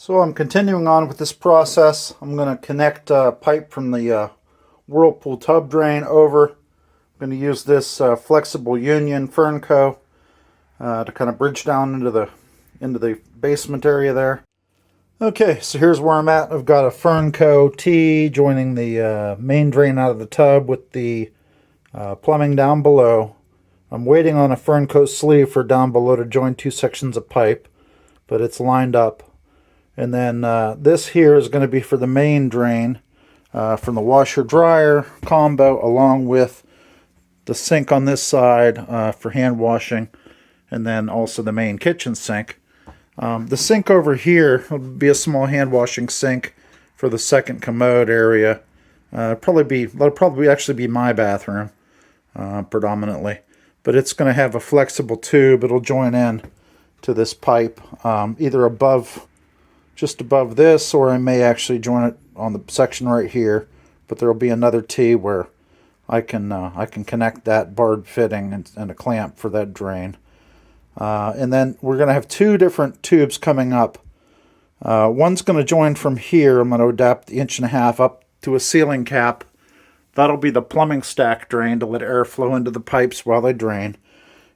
So I'm continuing on with this process. I'm going to connect a pipe from the Whirlpool tub drain over. I'm going to use this flexible union Fernco to kind of bridge down into the basement area there. Okay, so here's where I'm at. I've got a Fernco T joining the main drain out of the tub with the plumbing down below. I'm waiting on a Fernco sleeve for down below to join two sections of pipe, but it's lined up. And then this here is going to be for the main drain from the washer dryer combo, along with the sink on this side for hand washing, and then also the main kitchen sink. The sink over here will be a small hand washing sink for the second commode area. That'll probably actually be my bathroom predominantly, but it's going to have a flexible tube. It'll join in to this pipe either just above this, or I may actually join it on the section right here. But there'll be another T where I can connect that barred fitting and a clamp for that drain. And then we're going to have two different tubes coming up. One's going to join from here. I'm going to adapt the 1.5 inch up to a ceiling cap. That'll be the plumbing stack drain to let air flow into the pipes while they drain.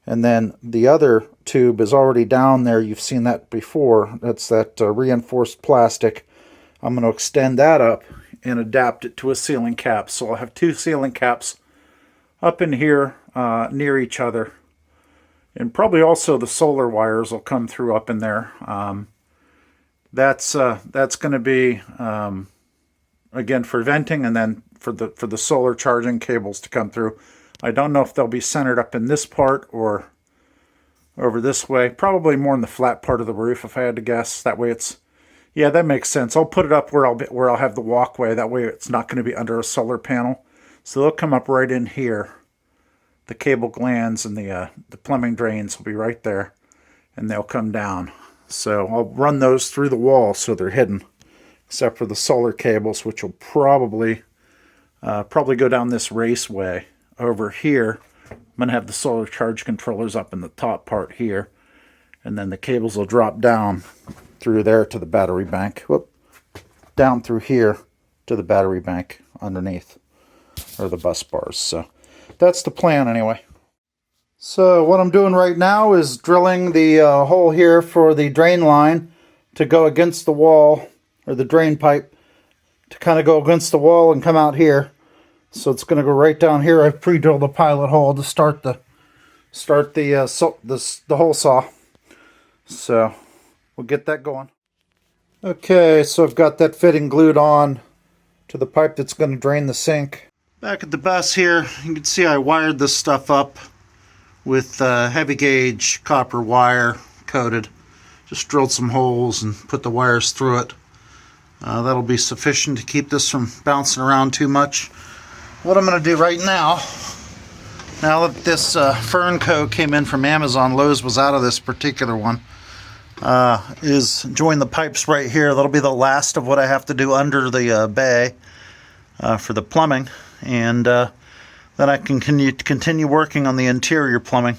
And then the other tube is already down there. You've seen that before. That's that reinforced plastic. I'm going to extend that up and adapt it to a ceiling cap. So I'll have two ceiling caps up in here near each other. And probably also the solar wires will come through up in there. That's going to be, again, for venting, and then for the solar charging cables to come through. I don't know if they'll be centered up in this part or over this way. Probably more in the flat part of the roof, if I had to guess. That way it's, yeah, that makes sense. I'll put it up where I'll have the walkway. That way it's not going to be under a solar panel. So they'll come up right in here. The cable glands and the plumbing drains will be right there, and they'll come down. So I'll run those through the wall so they're hidden, except for the solar cables, which will probably go down this raceway. Over here, I'm going to have the solar charge controllers up in the top part here, and then the cables will drop down through there to the battery bank. Whoop, down through here to the battery bank underneath, or the bus bars. So that's the plan anyway. So what I'm doing right now is drilling the hole here for the drain line to go against the wall, or the drain pipe to kind of go against the wall and come out here. So it's going to go right down here. I've pre-drilled a pilot hole to start the hole saw. So we'll get that going. Okay, so I've got that fitting glued on to the pipe that's going to drain the sink. Back at the bus here, you can see I wired this stuff up with heavy gauge copper wire coated. Just drilled some holes and put the wires through it. That'll be sufficient to keep this from bouncing around too much. What I'm going to do right now that this Fernco came in from Amazon, Lowe's was out of this particular one, is join the pipes right here. That'll be the last of what I have to do under the bay for the plumbing, and then I can continue working on the interior plumbing.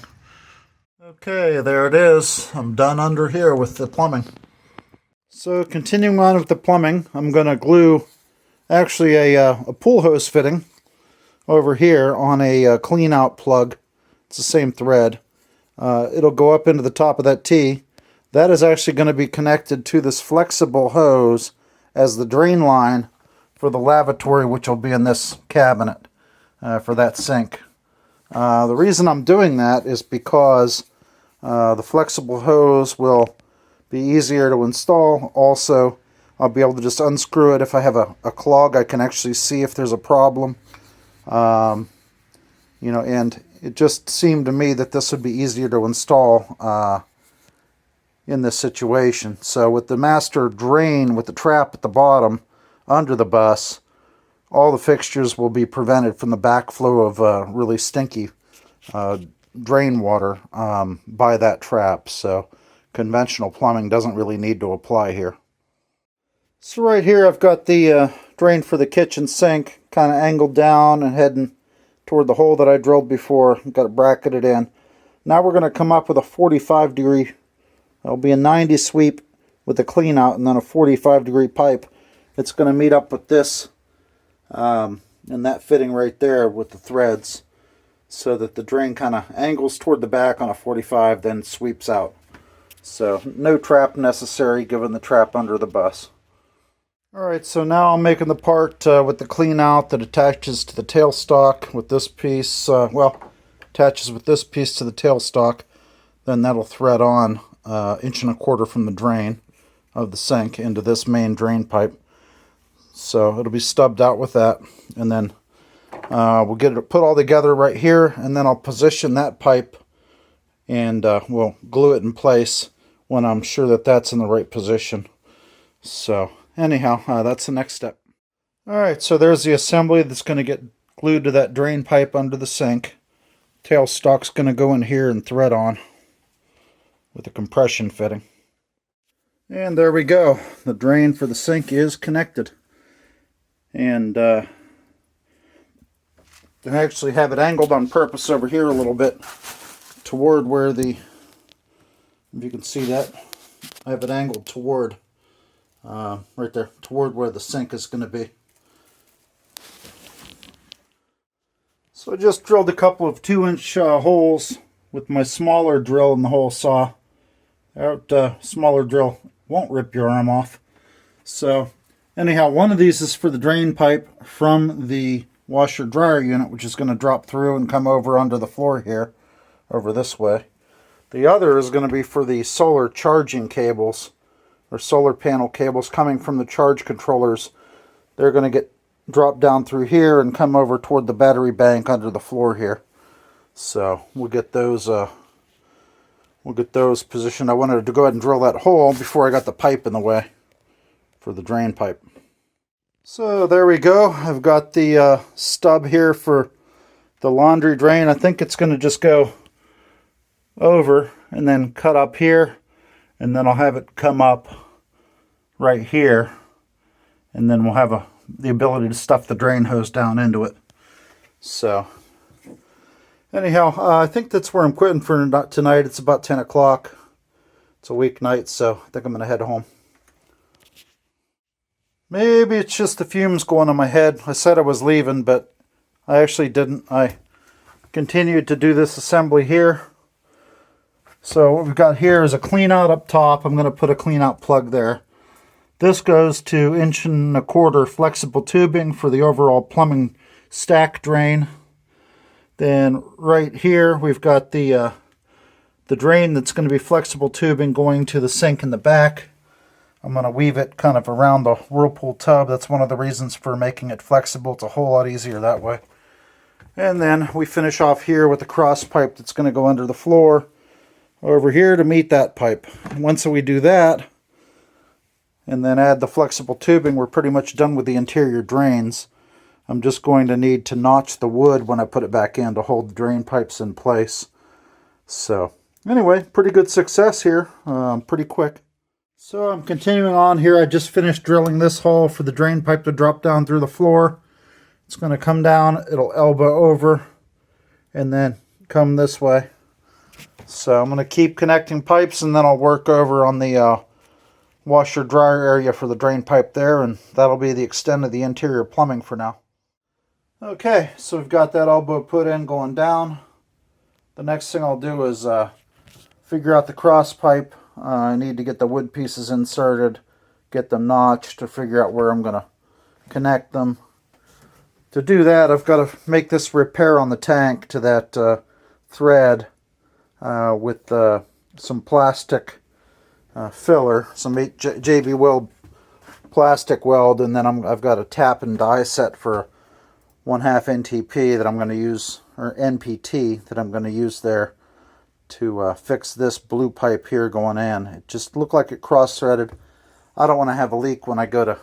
Okay, there it is. I'm done under here with the plumbing. So continuing on with the plumbing, I'm going to glue actually a pool hose fitting over here on a clean out plug. It's the same thread. It'll go up into the top of that T. That is actually going to be connected to this flexible hose as the drain line for the lavatory, which will be in this cabinet for that sink. The reason I'm doing that is because the flexible hose will be easier to install. Also, I'll be able to just unscrew it if I have a clog. I can actually see if there's a problem. And it just seemed to me that this would be easier to install in this situation. So with the master drain with the trap at the bottom under the bus, all the fixtures will be prevented from the backflow of really stinky drain water by that trap. So conventional plumbing doesn't really need to apply here. So right here I've got the drain for the kitchen sink kind of angled down and heading toward the hole that I drilled before. Got it bracketed in. Now we're going to come up with a 45 degree. It'll be a 90 sweep with a clean out and then a 45-degree pipe, it's going to meet up with this and that fitting right there with the threads, so that the drain kind of angles toward the back on a 45, then sweeps out. So no trap necessary given the trap under the bus. Alright, so now I'm making the part with the clean out that attaches to the tailstock with this piece. Attaches with this piece to the tailstock. Then that'll thread on 1.25 inches from the drain of the sink into this main drain pipe. So it'll be stubbed out with that. And then we'll get it put all together right here. And then I'll position that pipe and we'll glue it in place when I'm sure that that's in the right position. So anyhow, that's the next step. Alright, so there's the assembly that's going to get glued to that drain pipe under the sink. Tailstock's going to go in here and thread on with a compression fitting. And there we go. The drain for the sink is connected. And I actually have it angled on purpose over here a little bit toward where the, if you can see that, I have it angled toward right there, toward where the sink is going to be. So I just drilled a couple of 2-inch holes with my smaller drill in the hole saw. That smaller drill won't rip your arm off. So anyhow, one of these is for the drain pipe from the washer dryer unit, which is going to drop through and come over under the floor here, over this way. The other is going to be for the solar charging cables, or solar panel cables coming from the charge controllers. They're going to get dropped down through here and come over toward the battery bank under the floor here. So we'll get those positioned. I wanted to go ahead and drill that hole before I got the pipe in the way for the drain pipe. So there we go. I've got the stub here for the laundry drain. I think it's going to just go over and then cut up here, and then I'll have it come up right here, and then we'll have the ability to stuff the drain hose down into it. So anyhow, I think that's where I'm quitting for tonight. It's about 10 o'clock. It's a weeknight, so I think I'm going to head home. Maybe it's just the fumes going on my head. I said I was leaving, but I actually didn't. I continued to do this assembly here. So what we've got here is a clean out up top. I'm going to put a clean out plug there. This goes to 1.25 inch flexible tubing for the overall plumbing stack drain. Then right here we've got the drain that's going to be flexible tubing going to the sink in the back. I'm going to weave it kind of around the Whirlpool tub. That's one of the reasons for making it flexible. It's a whole lot easier that way. And then we finish off here with the cross pipe that's going to go under the floor over here to meet that pipe. Once we do that, and then add the flexible tubing, we're pretty much done with the interior drains. I'm just going to need to notch the wood when I put it back in to hold the drain pipes in place. So anyway, pretty good success here, pretty quick. So I'm continuing on here. I just finished drilling this hole for the drain pipe to drop down through the floor. It's going to come down, it'll elbow over, and then come this way. So I'm going to keep connecting pipes, and then I'll work over on the washer dryer area for the drain pipe there, and that'll be the extent of the interior plumbing for now. Okay, so we've got that elbow put in going down. The next thing I'll do is figure out the cross pipe. I need to get the wood pieces inserted, get them notched to figure out where I'm going to connect them. To do that, I've got to make this repair on the tank to that thread with some plastic filler, some JB Weld plastic weld, and then I've got a tap and die set for 1/2 NTP that I'm going to use, or NPT that I'm going to use there to fix this blue pipe here going in. It just looked like it cross-threaded. I don't want to have a leak when I go to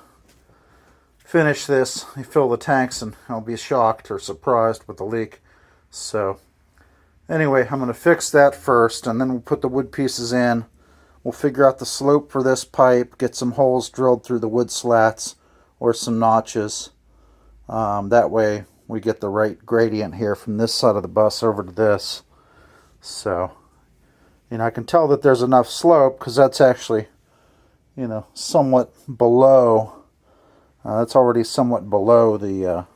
finish this. I fill the tanks and I'll be shocked or surprised with the leak. So anyway, I'm going to fix that first, and then we'll put the wood pieces in. We'll figure out the slope for this pipe, get some holes drilled through the wood slats or some notches. That way we get the right gradient here from this side of the bus over to this. So, I can tell that there's enough slope because that's actually, you know, somewhat below. That's already somewhat below the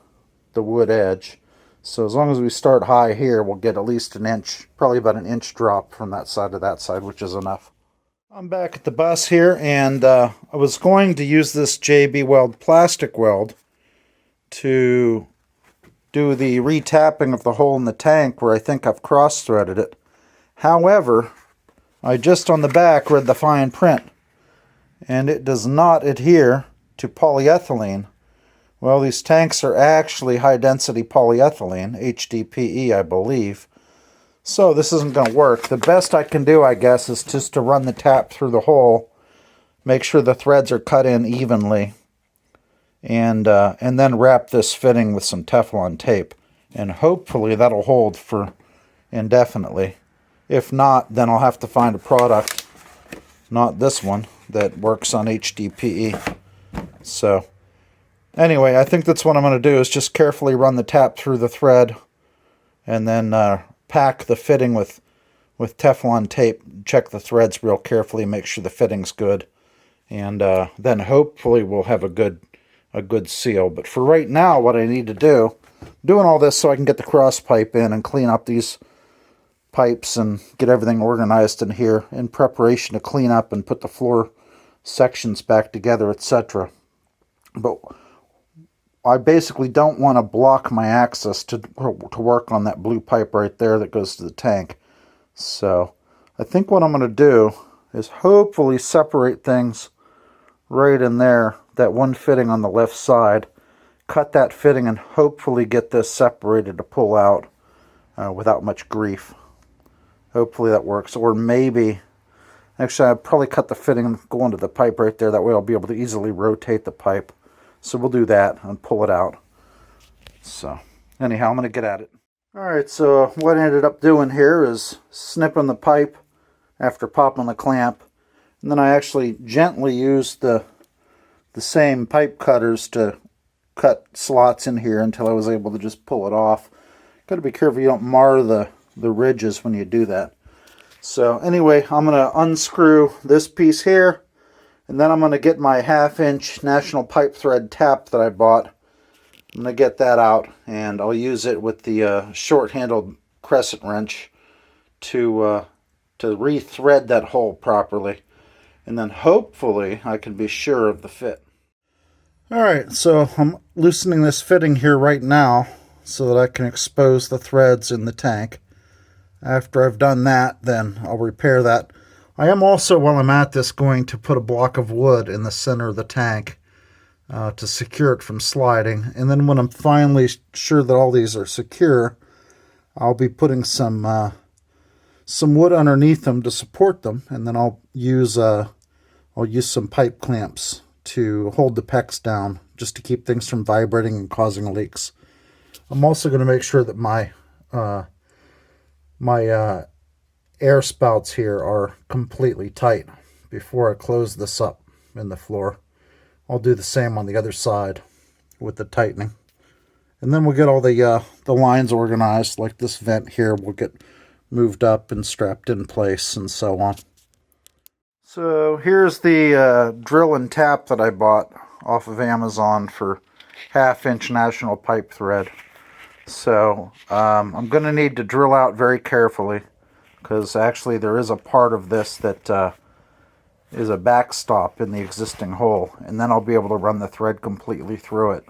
wood edge. So as long as we start high here, we'll get at least an inch, probably about an inch drop from that side to that side, which is enough. I'm back at the bus here, and I was going to use this JB Weld plastic weld to do the retapping of the hole in the tank where I think I've cross-threaded it. However, I just on the back read the fine print, and it does not adhere to polyethylene. Well, these tanks are actually high-density polyethylene, HDPE, I believe. So this isn't going to work. The best I can do, I guess, is just to run the tap through the hole, make sure the threads are cut in evenly, and then wrap this fitting with some Teflon tape. And hopefully that'll hold for indefinitely. If not, then I'll have to find a product, not this one, that works on HDPE. So anyway, I think that's what I'm going to do, is just carefully run the tap through the thread and then pack the fitting with Teflon tape. Check the threads real carefully, make sure the fitting's good, and then hopefully we'll have a good seal. But for right now, what I need to do, doing all this so I can get the cross pipe in and clean up these pipes and get everything organized in here in preparation to clean up and put the floor sections back together, etc. But I basically don't want to block my access to work on that blue pipe right there that goes to the tank. So I think what I'm going to do is hopefully separate things right in there, that one fitting on the left side, cut that fitting and hopefully get this separated to pull out without much grief. Hopefully that works. Or maybe, actually I'll probably cut the fitting and go into the pipe right there. That way I'll be able to easily rotate the pipe. So we'll do that and pull it out. So anyhow, I'm going to get at it. Alright, so what I ended up doing here is snipping the pipe after popping the clamp. And then I actually gently used the same pipe cutters to cut slots in here until I was able to just pull it off. Got to be careful you don't mar the ridges when you do that. So anyway, I'm going to unscrew this piece here. And then I'm going to get my 1/2-inch National Pipe Thread tap that I bought. I'm going to get that out, and I'll use it with the short-handled crescent wrench to re-thread that hole properly. And then hopefully I can be sure of the fit. Alright, so I'm loosening this fitting here right now so that I can expose the threads in the tank. After I've done that, then I'll repair that. I am also, while I'm at this, going to put a block of wood in the center of the tank to secure it from sliding. And then when I'm finally sure that all these are secure, I'll be putting some wood underneath them to support them, and then I'll use some pipe clamps to hold the pecs down, just to keep things from vibrating and causing leaks. I'm also going to make sure that my air spouts here are completely tight before I close this up in the floor. I'll do the same on the other side with the tightening. And then we'll get all the lines organized, like this vent here will get moved up and strapped in place and so on. So here's the drill and tap that I bought off of Amazon for 1/2-inch National Pipe Thread. So I'm going to need to drill out very carefully, because actually there is a part of this that is a backstop in the existing hole, and then I'll be able to run the thread completely through it.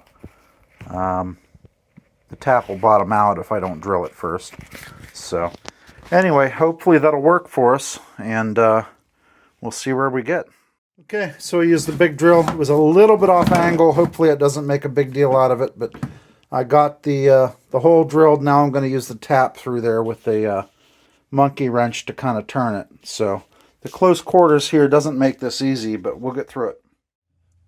The tap will bottom out if I don't drill it first. So anyway, hopefully that'll work for us, and we'll see where we get. Okay, so I used the big drill. It was a little bit off angle. Hopefully it doesn't make a big deal out of it, but I got the hole drilled. Now I'm going to use the tap through there with a monkey wrench to kind of turn it. So the close quarters here doesn't make this easy, but we'll get through it.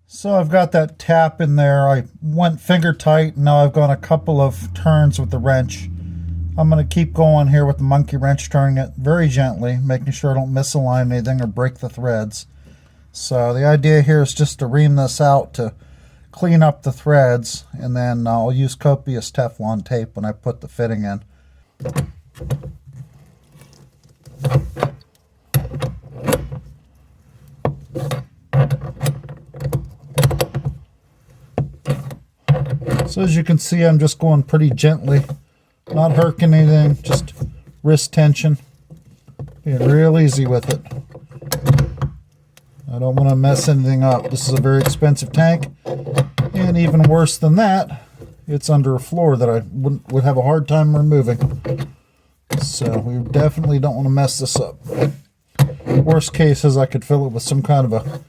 So I've got that tap in there. I went finger tight, and now I've gone a couple of turns with the wrench. I'm going to keep going here with the monkey wrench, turning it very gently, making sure I don't misalign anything or break the threads. So the idea here is just to ream this out to clean up the threads, and then I'll use copious Teflon tape when I put the fitting in. So as you can see, I'm just going pretty gently, not hurting anything, just wrist tension. Being real easy with it. I don't want to mess anything up. This is a very expensive tank, and even worse than that, it's under a floor that I would have a hard time removing. So we definitely don't want to mess this up. Worst case is I could fill it with some kind of a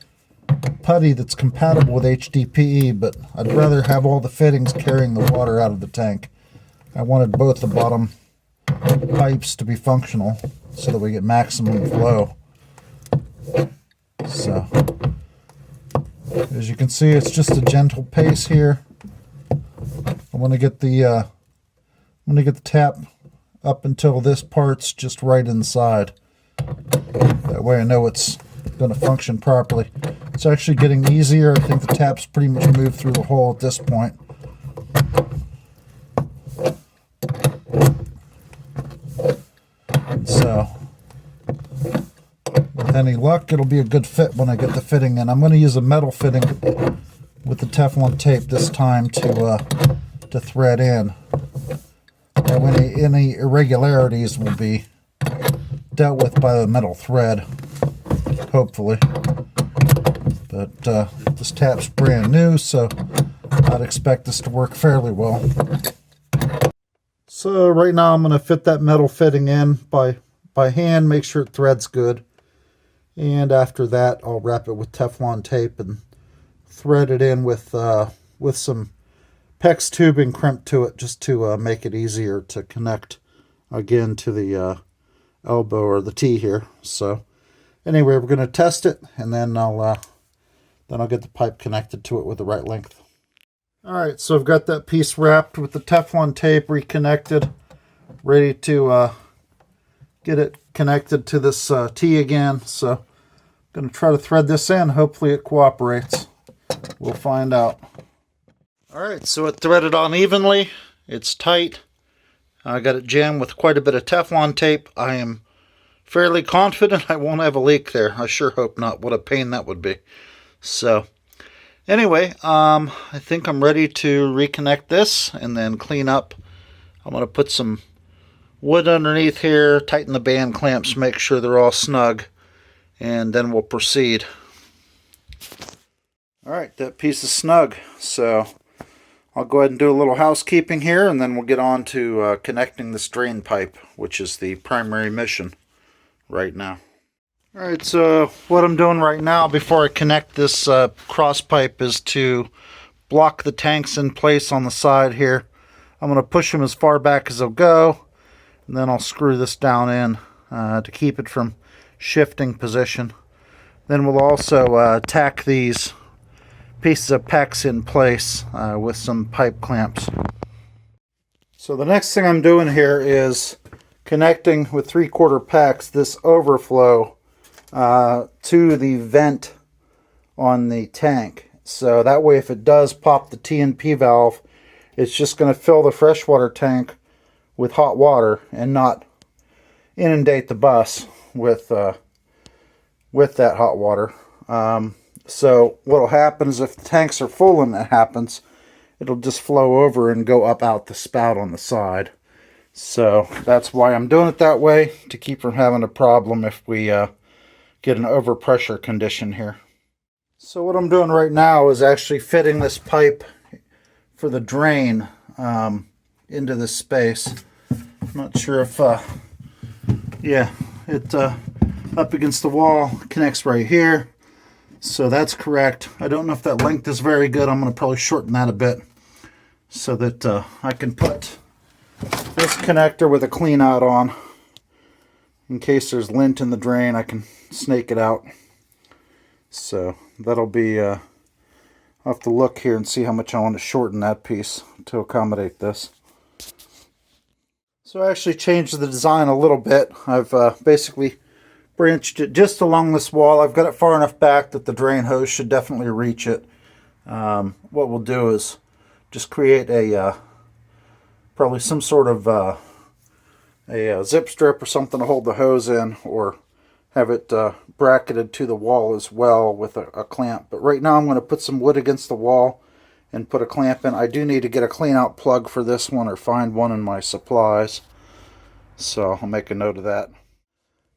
putty that's compatible with HDPE, but I'd rather have all the fittings carrying the water out of the tank. I wanted both the bottom pipes to be functional so that we get maximum flow. So, as you can see, it's just a gentle pace here. I want to get the tap up until this part's just right inside. That way I know it's going to function properly. It's actually getting easier. I think the tap's pretty much moved through the hole at this point. And so, with any luck, it'll be a good fit when I get the fitting in. I'm going to use a metal fitting with the Teflon tape this time to thread in. Now, any irregularities will be dealt with by the metal thread, hopefully. But this tap's brand new, so I'd expect this to work fairly well. So right now I'm going to fit that metal fitting in by hand, make sure it threads good. And after that, I'll wrap it with Teflon tape and thread it in with some PEX tubing crimped to it, just to make it easier to connect again to the elbow or the T here. So anyway, we're going to test it, and then I'll get the pipe connected to it with the right length. All right, so I've got that piece wrapped with the Teflon tape, reconnected, ready to get it connected to this T again. So I'm going to try to thread this in. Hopefully it cooperates. We'll find out. All right, so it threaded on evenly. It's tight. I got it jammed with quite a bit of Teflon tape. I am fairly confident I won't have a leak there. I sure hope not. What a pain that would be. So anyway, I think I'm ready to reconnect this and then clean up. I'm going to put some wood underneath here, tighten the band clamps, make sure they're all snug, and then we'll proceed. All right, that piece is snug, so I'll go ahead and do a little housekeeping here, and then we'll get on to connecting this drain pipe, which is the primary mission right now. All right, so what I'm doing right now before I connect this cross pipe is to block the tanks in place on the side here. I'm going to push them as far back as they'll go, and then I'll screw this down in to keep it from shifting position. Then we'll also tack these pieces of PEX in place with some pipe clamps. So the next thing I'm doing here is connecting with 3/4 PEX this overflow to the vent on the tank. So that way if it does pop the TNP valve, it's just going to fill the freshwater tank with hot water and not inundate the bus with that hot water. So what will happen is if the tanks are full and that happens, it'll just flow over and go up out the spout on the side. So that's why I'm doing it that way, to keep from having a problem if we get an overpressure condition here. So what I'm doing right now is actually fitting this pipe for the drain into this space. I'm not sure if, yeah, it up against the wall connects right here. So that's correct. I don't know if that length is very good. I'm going to probably shorten that a bit so that I can put this connector with a clean out on. In case there's lint in the drain, I can snake it out. So that'll be, I'll have to look here and see how much I want to shorten that piece to accommodate this. So I actually changed the design a little bit. I've basically branched it just along this wall. I've got it far enough back that the drain hose should definitely reach it. What we'll do is just create a probably some sort of a zip strip or something to hold the hose in, or have it bracketed to the wall as well with a clamp. But right now I'm going to put some wood against the wall and put a clamp in. I do need to get a clean out plug for this one or find one in my supplies. So I'll make a note of that.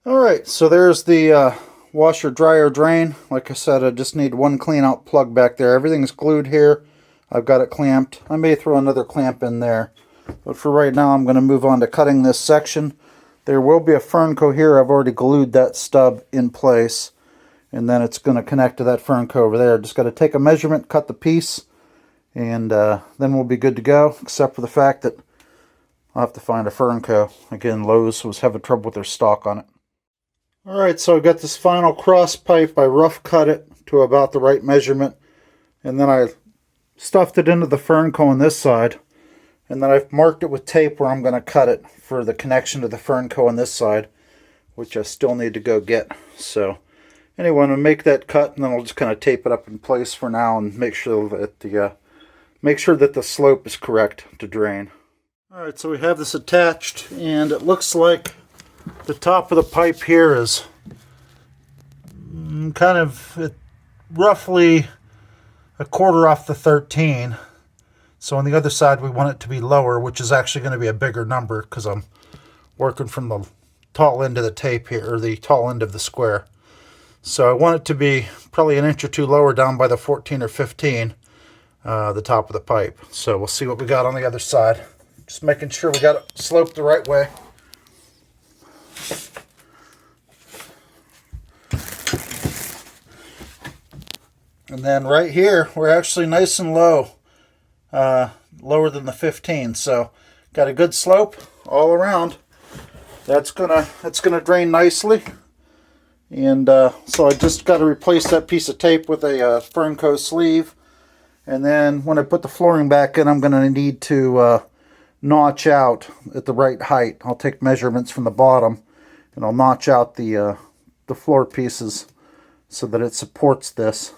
Alright, so there's the washer, dryer, drain. Like I said, I just need one clean out plug back there. Everything's glued here. I've got it clamped. I may throw another clamp in there. But for right now, I'm going to move on to cutting this section. There will be a Fernco here. I've already glued that stub in place. And then it's going to connect to that Fernco over there. Just got to take a measurement, cut the piece, and then we'll be good to go. Except for the fact that I'll have to find a Fernco. Again, Lowe's was having trouble with their stock on it. Alright, so I got this final cross pipe. I rough cut it to about the right measurement. And then I stuffed it into the Fernco on this side. And then I've marked it with tape where I'm going to cut it for the connection to the Fernco on this side, which I still need to go get. So anyway, I'm going to make that cut, and then I'll just kind of tape it up in place for now and make sure that the slope is correct to drain. Alright, so we have this attached, and it looks like the top of the pipe here is kind of roughly a quarter off the 13. So on the other side we want it to be lower, which is actually going to be a bigger number because I'm working from the tall end of the tape here, or the tall end of the square. So I want it to be probably an inch or two lower down by the 14 or 15, the top of the pipe. So we'll see what we got on the other side. Just making sure we got it sloped the right way. And then right here, we're actually nice and low, lower than the 15. So got a good slope all around. That's gonna drain nicely. And so I just got to replace that piece of tape with a Fernco sleeve. And then when I put the flooring back in, I'm going to need to notch out at the right height. I'll take measurements from the bottom, and I'll notch out the floor pieces so that it supports this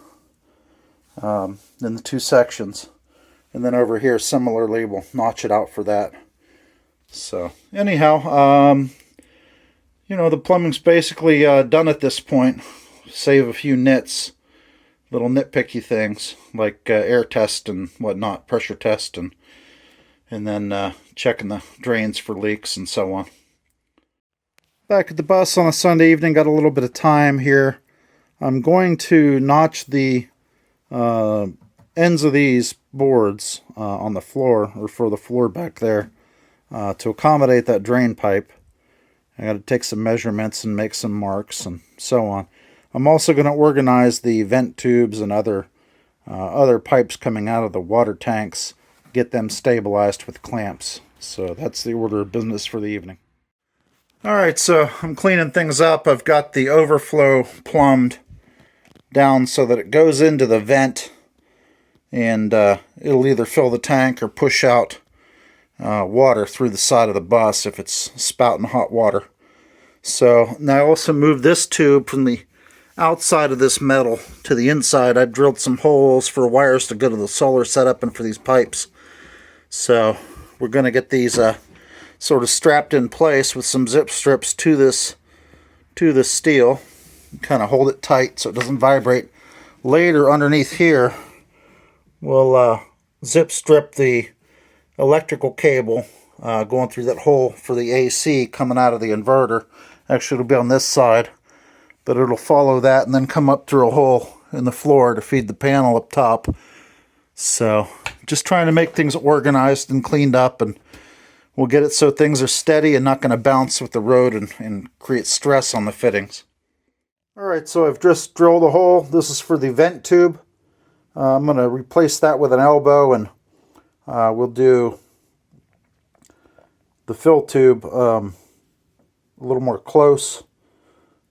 in the two sections. And then over here, similarly, we'll notch it out for that. So anyhow, you know, the plumbing's basically done at this point, save a few nits, little nitpicky things like air test and whatnot, pressure test, and then checking the drains for leaks and so on. Back at the bus on a Sunday evening, got a little bit of time here. I'm going to notch the ends of these boards on the floor, or for the floor back there, to accommodate that drain pipe. I got to take some measurements and make some marks and so on. I'm also going to organize the vent tubes and other pipes coming out of the water tanks, get them stabilized with clamps. So that's the order of business for the evening. Alright, so I'm cleaning things up. I've got the overflow plumbed down so that it goes into the vent, and it'll either fill the tank or push out water through the side of the bus if it's spouting hot water. So now I also moved this tube from the outside of this metal to the inside. I drilled some holes for wires to go to the solar setup and for these pipes. So we're going to get these sort of strapped in place with some zip strips to this steel. Kind of hold it tight so it doesn't vibrate. Later, underneath here, we'll zip strip the electrical cable going through that hole for the AC coming out of the inverter. Actually, it'll be on this side, but it'll follow that and then come up through a hole in the floor to feed the panel up top. So just trying to make things organized and cleaned up, and we'll get it so things are steady and not going to bounce with the road and create stress on the fittings. Alright, so I've just drilled a hole. This is for the vent tube. I'm going to replace that with an elbow, and we'll do the fill tube a little more close.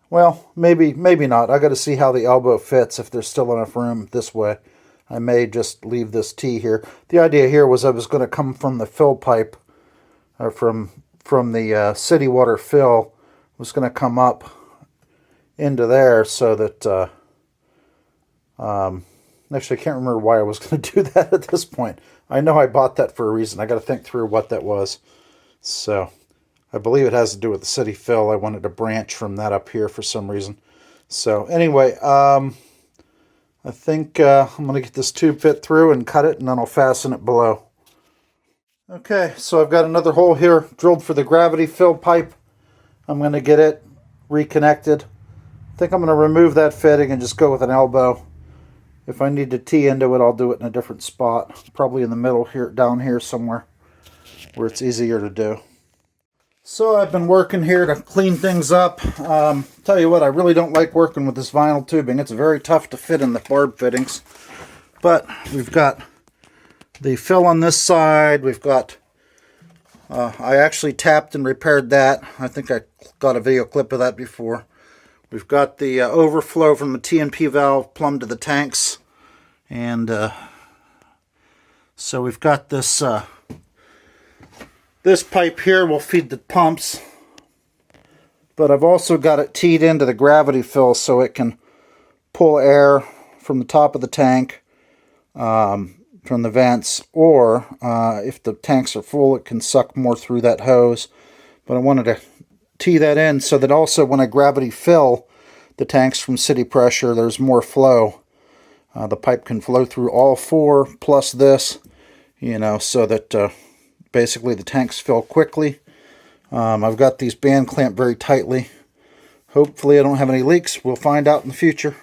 Well, maybe not. I got to see how the elbow fits, if there's still enough room this way. I may just leave this T here. The idea here was I was going to come from the fill pipe, or from the city water fill, was going to come up into there so that actually I can't remember why I was going to do that at this point. I know I bought that for a reason. I got to think through what that was. So I believe it has to do with the city fill. I wanted to branch from that up here for some reason. So anyway, I I think I'm going to get this tube fit through and cut it, and then I'll fasten it below. Okay, so I've got another hole here drilled for the gravity fill pipe. I'm going to get it reconnected. I think I'm going to remove that fitting and just go with an elbow. If I need to tee into it, I'll do it in a different spot. Probably in the middle here, down here somewhere, where it's easier to do. So I've been working here to clean things up. Tell you what, I really don't like working with this vinyl tubing. It's very tough to fit in the barb fittings. But we've got the fill on this side. We've got, I actually tapped and repaired that. I think I got a video clip of that before. We've got the overflow from the T&P valve plumbed to the tanks. And so we've got this... This pipe here will feed the pumps, but I've also got it teed into the gravity fill so it can pull air from the top of the tank, from the vents, or if the tanks are full, it can suck more through that hose. But I wanted to tee that in so that also when I gravity fill the tanks from city pressure, there's more flow. The pipe can flow through all four plus this, you know, so that basically the tanks fill quickly. I've got these band clamped very tightly. Hopefully I don't have any leaks. We'll find out in the future.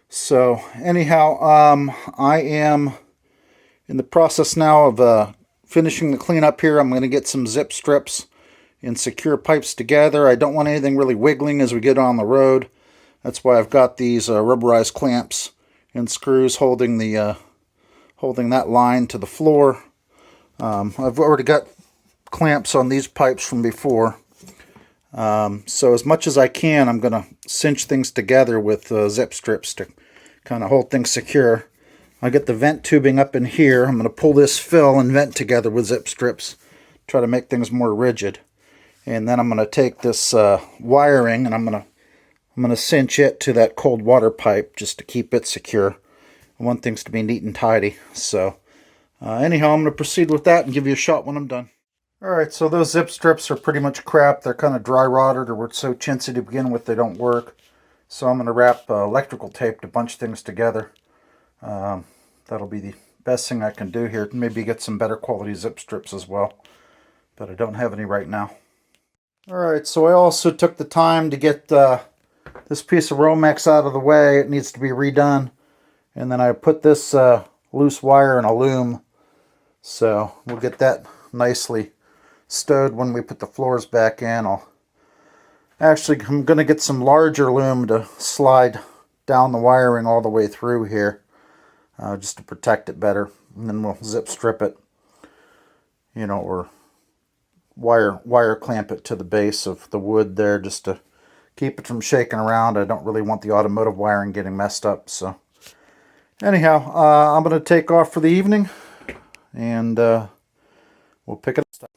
So anyhow, I am in the process now of finishing the cleanup here. I'm going to get some zip strips and secure pipes together. I don't want anything really wiggling as we get on the road. That's why I've got these rubberized clamps and screws holding the holding that line to the floor. I've already got clamps on these pipes from before. So as much as I can, I'm going to cinch things together with zip strips to kind of hold things secure. I get the vent tubing up in here. I'm going to pull this fill and vent together with zip strips. Try to make things more rigid. And then I'm going to take this wiring and I'm going to cinch it to that cold water pipe just to keep it secure. I want things to be neat and tidy. So anyhow, I'm going to proceed with that and give you a shot when I'm done. Alright, so those zip strips are pretty much crap. They're kind of dry rotted, or were so chintzy to begin with they don't work. So I'm going to wrap electrical tape to bunch things together. That'll be the best thing I can do here. Maybe get some better quality zip strips as well. But I don't have any right now. Alright, so I also took the time to get this piece of Romex out of the way. It needs to be redone. And then I put this loose wire in a loom. So we'll get that nicely stowed when we put the floors back in. I'm going to get some larger loom to slide down the wiring all the way through here, just to protect it better. And then we'll zip strip it, you know, or wire clamp it to the base of the wood there just to keep it from shaking around. I don't really want the automotive wiring getting messed up. So anyhow, I'm going to take off for the evening and we'll pick it up.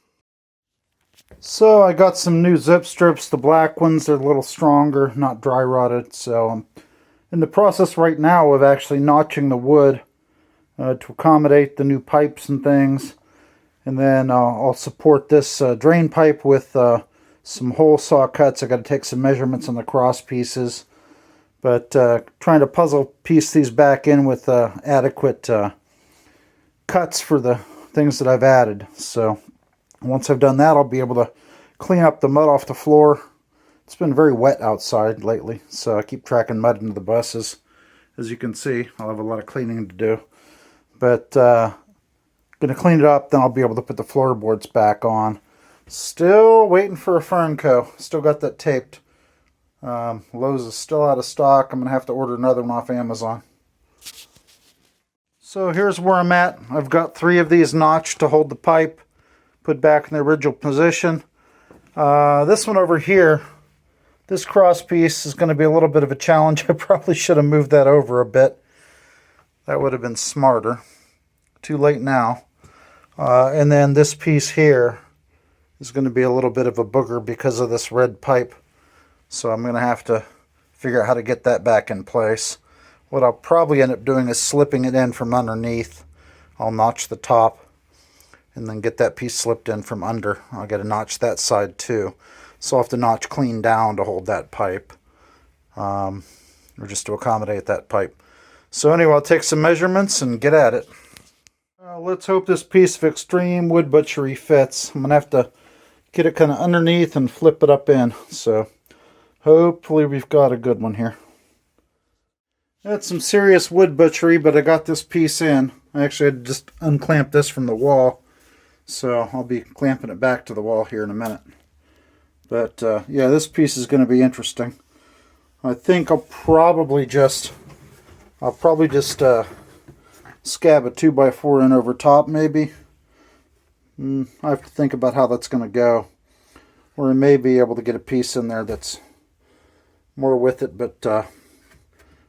So I got some new zip strips, the black ones. They're a little stronger, not dry rotted. So I'm in the process right now of actually notching the wood to accommodate the new pipes and things. And then I'll support this drain pipe with some hole saw cuts. I got to take some measurements on the cross pieces. But trying to puzzle piece these back in with adequate cuts for the things that I've added. So once I've done that, I'll be able to clean up the mud off the floor. It's been very wet outside lately, so I keep tracking mud into the buses. As you can see, I'll have a lot of cleaning to do. But going to clean it up, then I'll be able to put the floorboards back on. Still waiting for a Fernco. Still got that taped. Lowe's is still out of stock. I'm going to have to order another one off Amazon. So here's where I'm at. I've got 3 of these notched to hold the pipe, put back in the original position. This one over here, this cross piece is going to be a little bit of a challenge. I probably should have moved that over a bit. That would have been smarter. Too late now. And then this piece here is going to be a little bit of a booger because of this red pipe. So I'm going to have to figure out how to get that back in place. What I'll probably end up doing is slipping it in from underneath. I'll notch the top and then get that piece slipped in from under. I'll get to notch that side too. So I'll have to notch clean down to hold that pipe, or just to accommodate that pipe. So anyway, I'll take some measurements and get at it. Let's hope this piece of extreme wood butchery fits. I'm going to have to get it kind of underneath and flip it up in. So hopefully we've got a good one here. That's some serious wood butchery, but I got this piece in. I actually had to just unclamp this from the wall. So I'll be clamping it back to the wall here in a minute. But yeah, this piece is going to be interesting. I think I'll probably just scab a 2x4 in over top, maybe. I have to think about how that's going to go. Or I may be able to get a piece in there that's more with it, but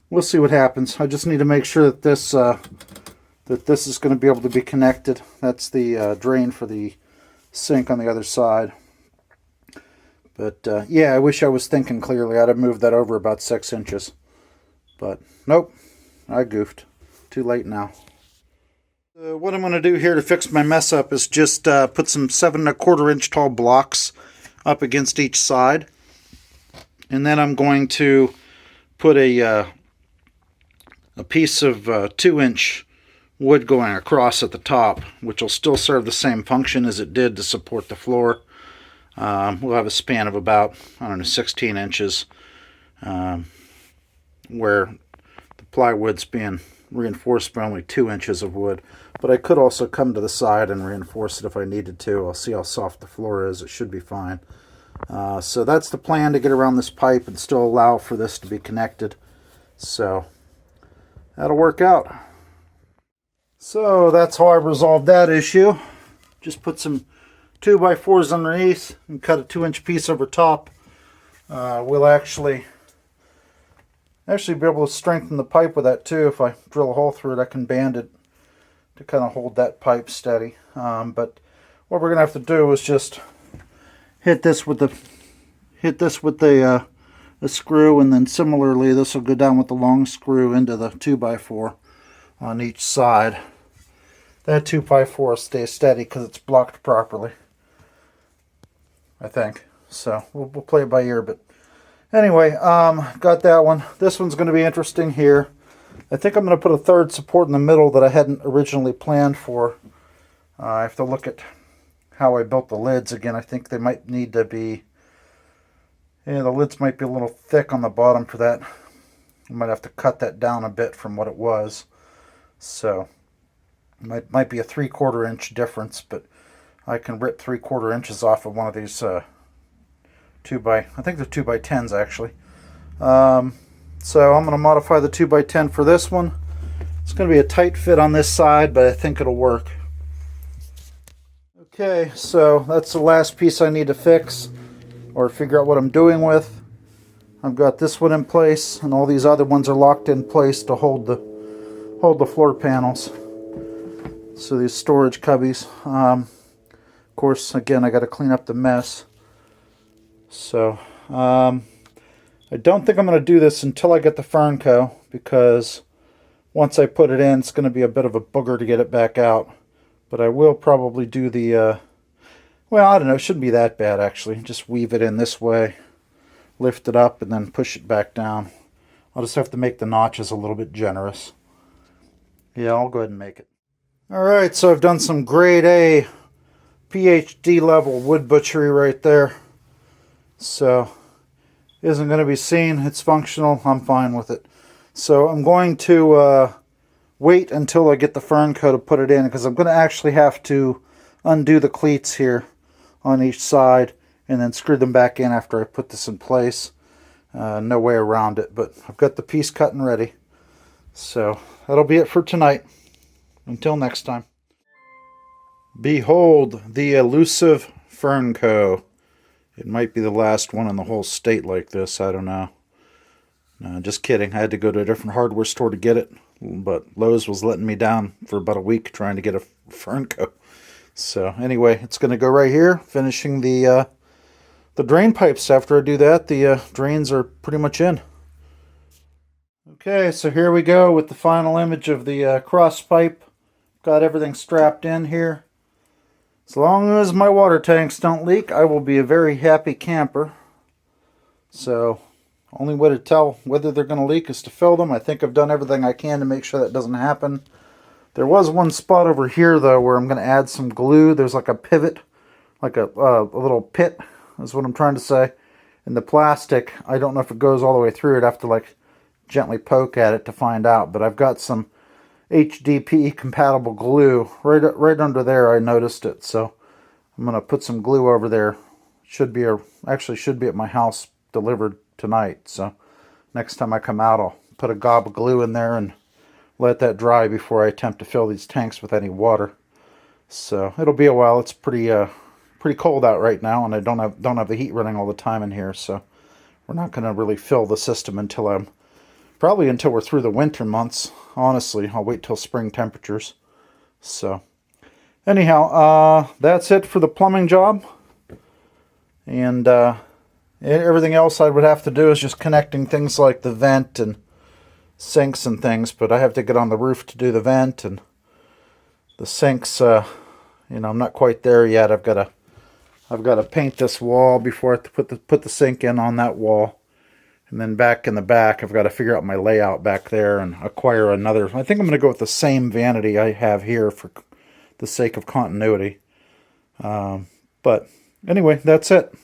we'll see what happens. I just need to make sure that this is going to be able to be connected. That's the drain for the sink on the other side. But yeah, I wish I was thinking clearly. I'd have moved that over about 6 inches. But nope, I goofed. Too late now. What I'm going to do here to fix my mess up is just put some 7 1/4 inch tall blocks up against each side. And then I'm going to put a piece of 2 inch wood going across at the top, which will still serve the same function as it did to support the floor. We'll have a span of about, I don't know, 16 inches, where the plywood's being reinforced by only 2 inches of wood. But I could also come to the side and reinforce it if I needed to. I'll see how soft the floor is. It should be fine. So that's the plan, to get around this pipe and still allow for this to be connected. So that'll work out. So that's how I resolved that issue. Just put some 2x4s underneath and cut a 2 inch piece over top. We'll actually be able to strengthen the pipe with that too. If I drill a hole through it, I can band it to kind of hold that pipe steady. But what we're gonna have to do is just hit this with the screw, and then similarly this will go down with the long screw into the 2x4 on each side. That 2x4 stays steady because it's blocked properly, I think. So we'll play it by ear, but anyway, got that one. This one's going to be interesting here. I think I'm going to put a third support in the middle that I hadn't originally planned for. I have to look at how I built the lids again. I think they might need to be, yeah, the lids might be a little thick on the bottom for that. I might have to cut that down a bit from what it was. So it might be a 3/4 inch difference, but I can rip 3/4 inches off of one of these I think they're 2x10s actually. So I'm going to modify the 2x10 for this one. It's going to be a tight fit on this side, but I think it'll work. Okay, so that's the last piece I need to fix or figure out what I'm doing with. I've got this one in place, and all these other ones are locked in place to hold the floor panels. So these storage cubbies. Of course, again, I got to clean up the mess. So I don't think I'm going to do this until I get the Fernco, because once I put it in, it's going to be a bit of a booger to get it back out. But I will probably do the, well, I don't know, it shouldn't be that bad actually. Just weave it in this way, lift it up, and then push it back down. I'll just have to make the notches a little bit generous. Yeah, I'll go ahead and make it. Alright, so I've done some grade A, PhD level wood butchery right there. So, isn't going to be seen. It's functional. I'm fine with it. So I'm going to wait until I get the Fernco to put it in, because I'm going to actually have to undo the cleats here on each side and then screw them back in after I put this in place. No way around it, but I've got the piece cut and ready. So that'll be it for tonight. Until next time. Behold the elusive Fernco. It might be the last one in the whole state like this. I don't know. No, just kidding. I had to go to a different hardware store to get it. But Lowe's was letting me down for about a week trying to get a Fernco. So anyway, it's going to go right here. Finishing the drain pipes. After I do that, the drains are pretty much in. Okay, so here we go with the final image of the cross pipe. Got everything strapped in here. As long as my water tanks don't leak, I will be a very happy camper. So Only way to tell whether they're going to leak is to fill them. I think I've done everything I can to make sure that doesn't happen. There was one spot over here, though, where I'm going to add some glue. There's like a pivot, like a little pit, is what I'm trying to say. In the plastic, I don't know if it goes all the way through. I'd have to like gently poke at it to find out. But I've got some HDPE compatible glue right under there. I noticed it, so I'm going to put some glue over there. Actually should be at my house delivered tonight. So next time I come out, I'll put a gob of glue in there and let that dry before I attempt to fill these tanks with any water. So it'll be a while. It's pretty cold out right now, and I don't have the heat running all the time in here. So we're not going to really fill the system until we're through the winter months. Honestly, I'll wait till spring temperatures. So anyhow, that's it for the plumbing job. And everything else I would have to do is just connecting things like the vent and sinks and things. But I have to get on the roof to do the vent and the sinks. I'm not quite there yet. I've got to paint this wall before I put the sink in on that wall. And then back in the back, I've got to figure out my layout back there and acquire another. I think I'm going to go with the same vanity I have here for the sake of continuity. But anyway, that's it.